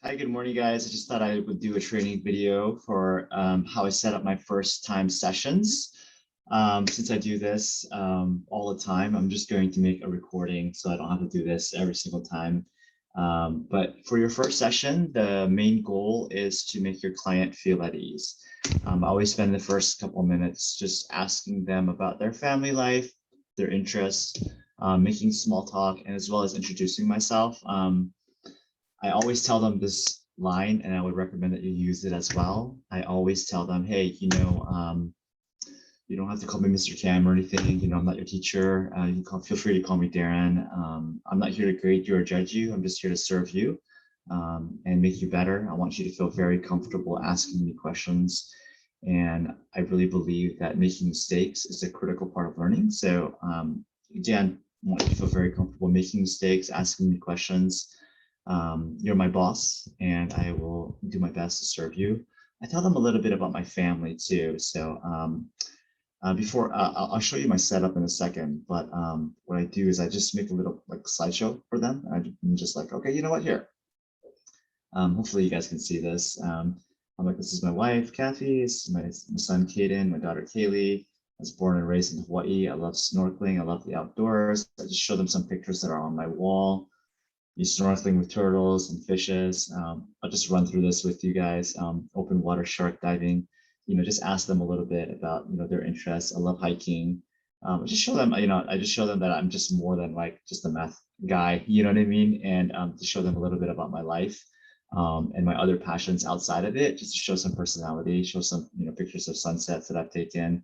Hi, good morning, guys. I just thought I would do a training video for how I set up my first time sessions. Since I do this all the time, I'm just going to make a recording so I don't have to do this every single time. But for your first session, the main goal is to make your client feel at ease. I always spend the first couple of minutes just asking them about their family life, their interests, making small talk, and as well as introducing myself. I always tell them this line, and I would recommend that you use it as well. I always tell them, hey, you don't have to call me Mr. Cam or anything. I'm not your teacher. Feel free to call me Darren. I'm not here to grade you or judge you. I'm just here to serve you and make you better. I want you to feel very comfortable asking me questions. And I really believe that making mistakes is a critical part of learning. So again, I want you to feel very comfortable making mistakes, asking me questions. You're my boss, and I will do my best to serve you. I tell them a little bit about my family too. So before I'll show you my setup in a second, but what I do is I just make a little like slideshow for them. I'm just like, okay, you know what, here. Hopefully you guys can see this. I'm like, this is my wife, Kathy. This is my son, Caden, my daughter, Kaylee. I was born and raised in Hawaii. I love snorkeling. I love the outdoors. I just show them some pictures that are on my wall. You snorkeling with turtles and fishes. I'll just run through this with you guys. Open water shark diving. Just ask them a little bit about their interests. I love hiking. Just show them. I just show them that I'm just more than like just a math guy. You know what I mean? And to show them a little bit about my life and my other passions outside of it, just to show some personality. Show some pictures of sunsets that I've taken,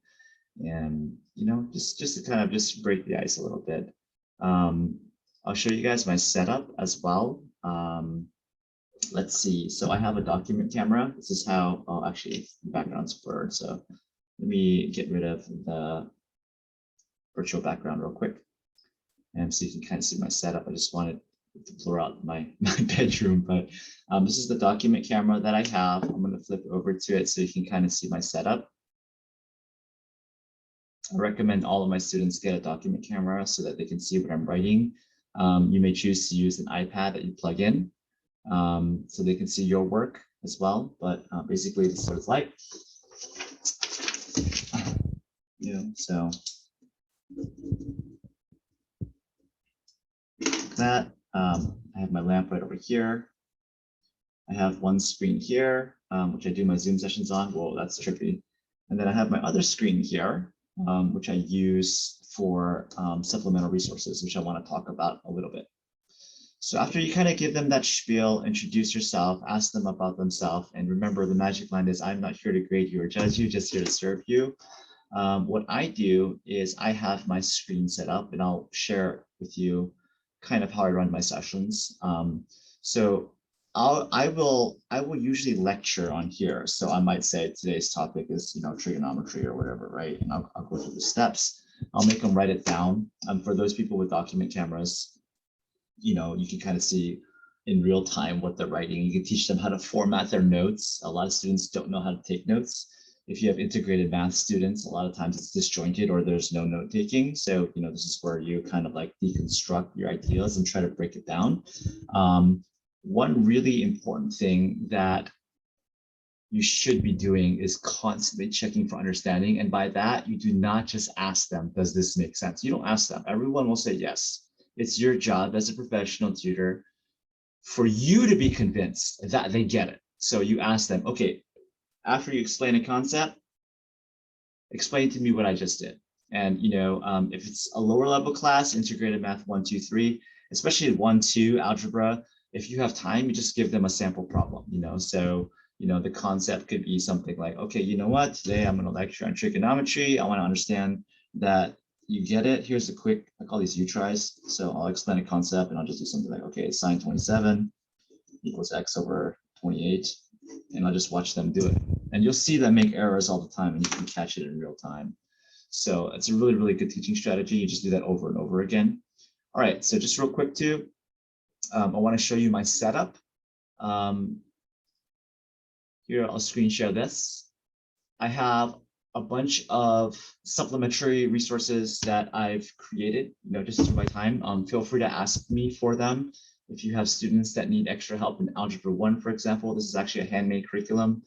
and just to kind of just break the ice a little bit. I'll show you guys my setup as well. Let's see. So I have a document camera. This is how, actually the background's blurred. So let me get rid of the virtual background real quick. And so you can kind of see my setup. I just wanted to blur out my bedroom, but this is the document camera that I have. I'm going to flip over to it so you can kind of see my setup. I recommend all of my students get a document camera so that they can see what I'm writing. You may choose to use an iPad that you plug in so they can see your work as well. But basically, this is what it's like. So that I have my lamp right over here. I have one screen here, which I do my Zoom sessions on. Whoa, that's trippy. And then I have my other screen here, which I use for supplemental resources, which I want to talk about a little bit. So after you kind of give them that spiel, introduce yourself, ask them about themselves, and remember the magic line is, I'm not here to grade you or judge you, just here to serve you. What I do is I have my screen set up, and I'll share with you kind of how I run my sessions. So I will usually lecture on here. So I might say today's topic is trigonometry or whatever, right? And I'll go through the steps. I'll make them write it down. For those people with document cameras, you can kind of see in real time what they're writing. You can teach them how to format their notes. A lot of students don't know how to take notes. If you have integrated math students, a lot of times it's disjointed or there's no note taking. So, this is where you kind of like deconstruct your ideas and try to break it down. One really important thing that you should be doing is constantly checking for understanding. And by that, you do not just ask them, does this make sense? You don't ask them. Everyone will say yes. It's your job as a professional tutor for you to be convinced that they get it. So you ask them, okay, after you explain a concept, explain to me what I just did. And if it's a lower level class, integrated math 1, 2, 3, especially 1, 2 algebra, if you have time, you just give them a sample problem. So the concept could be something like, okay, you know what? Today I'm going to lecture on trigonometry. I want to understand that you get it. Here's a quick, I call these U-tries. So I'll explain a concept and I'll just do something like, okay, sine 27 equals x over 28. And I'll just watch them do it. And you'll see them make errors all the time and you can catch it in real time. So it's a really, really good teaching strategy. You just do that over and over again. All right, so just real quick too, I want to show you my setup. Here, I'll screen share this. I have a bunch of supplementary resources that I've created, just through my time. Feel free to ask me for them If you have students that need extra help in Algebra 1, for example, this is actually a handmade curriculum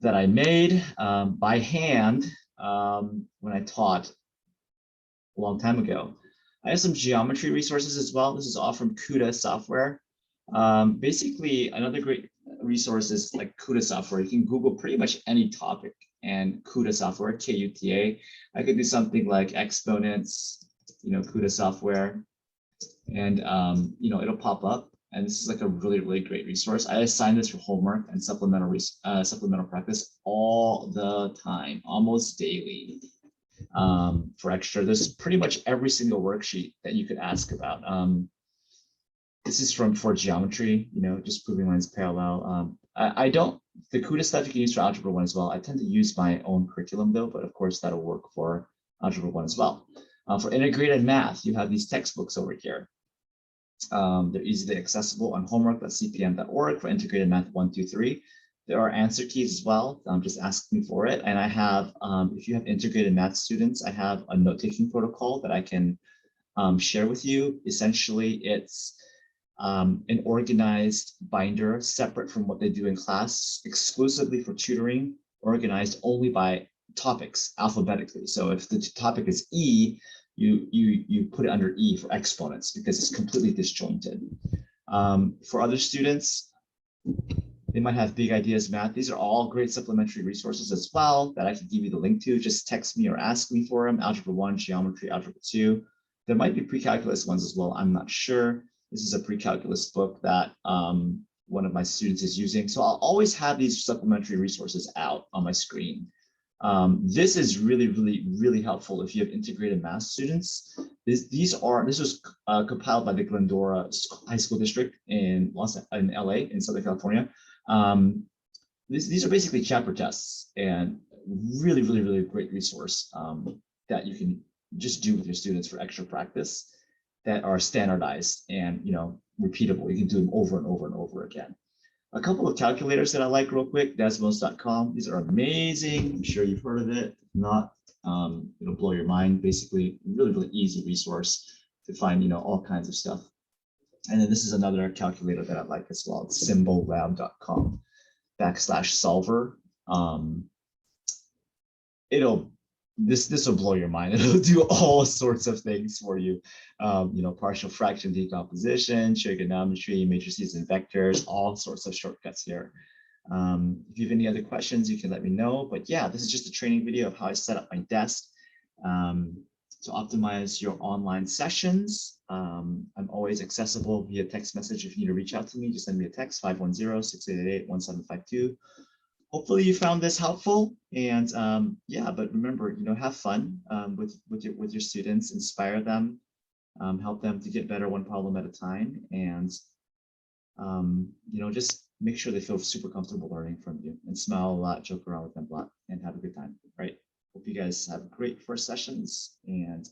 that I made by hand when I taught a long time ago. I have some geometry resources as well. This is all from CUDA software. Basically, another great resource is like CUDA software. You can Google pretty much any topic and CUDA software, K-U-T-A. I could do something like exponents, CUDA software, and it'll pop up. And this is like a really, really great resource. I assign this for homework and supplemental practice all the time, almost daily. For extra, there's pretty much every single worksheet that you could ask about. This is for geometry, just proving lines parallel. The CUDA stuff you can use for Algebra 1 as well. I tend to use my own curriculum though, but of course that'll work for Algebra 1 as well. For integrated math, you have these textbooks over here. They're easily accessible on homework.cpm.org for integrated math 1, 2, 3. There are answer keys as well. Just ask me for it. And I have, if you have integrated math students, I have a note-taking protocol that I can share with you. Essentially, it's an organized binder separate from what they do in class, exclusively for tutoring, organized only by topics alphabetically. So if the topic is E, you put it under E for exponents because it's completely disjointed. For other students, they might have big ideas math. These are all great supplementary resources as well that I can give you the link to. Just text me or ask me for them. Algebra 1, geometry, Algebra 2. There might be pre-calculus ones as well. I'm not sure. This is a pre-calculus book that one of my students is using. So I'll always have these supplementary resources out on my screen. This is really, really, really helpful if you have integrated math students. This was compiled by the Glendora High School District in LA, in Southern California. These are basically chapter tests and really, really, really great resource that you can just do with your students for extra practice that are standardized and repeatable. You can do them over and over and over again. A couple of calculators that I like real quick, Desmos.com. These are amazing. I'm sure you've heard of it. If not, it'll blow your mind. Basically, really, really easy resource to find, all kinds of stuff. And then this is another calculator that I like as well. It's symbollab.com/solver. This will blow your mind. It'll do all sorts of things for you. Partial fraction decomposition, trigonometry, matrices and vectors, all sorts of shortcuts here. If you have any other questions, you can let me know. But yeah, this is just a training video of how I set up my desk to optimize your online sessions. I'm always accessible via text message. If you need to reach out to me, just send me a text, 510-688-1752. Hopefully you found this helpful, and yeah, but remember, have fun with your students, inspire them, help them to get better one problem at a time, and just make sure they feel super comfortable learning from you, and smile a lot, joke around with them a lot, and have a good time, right? Hope you guys have great first sessions, and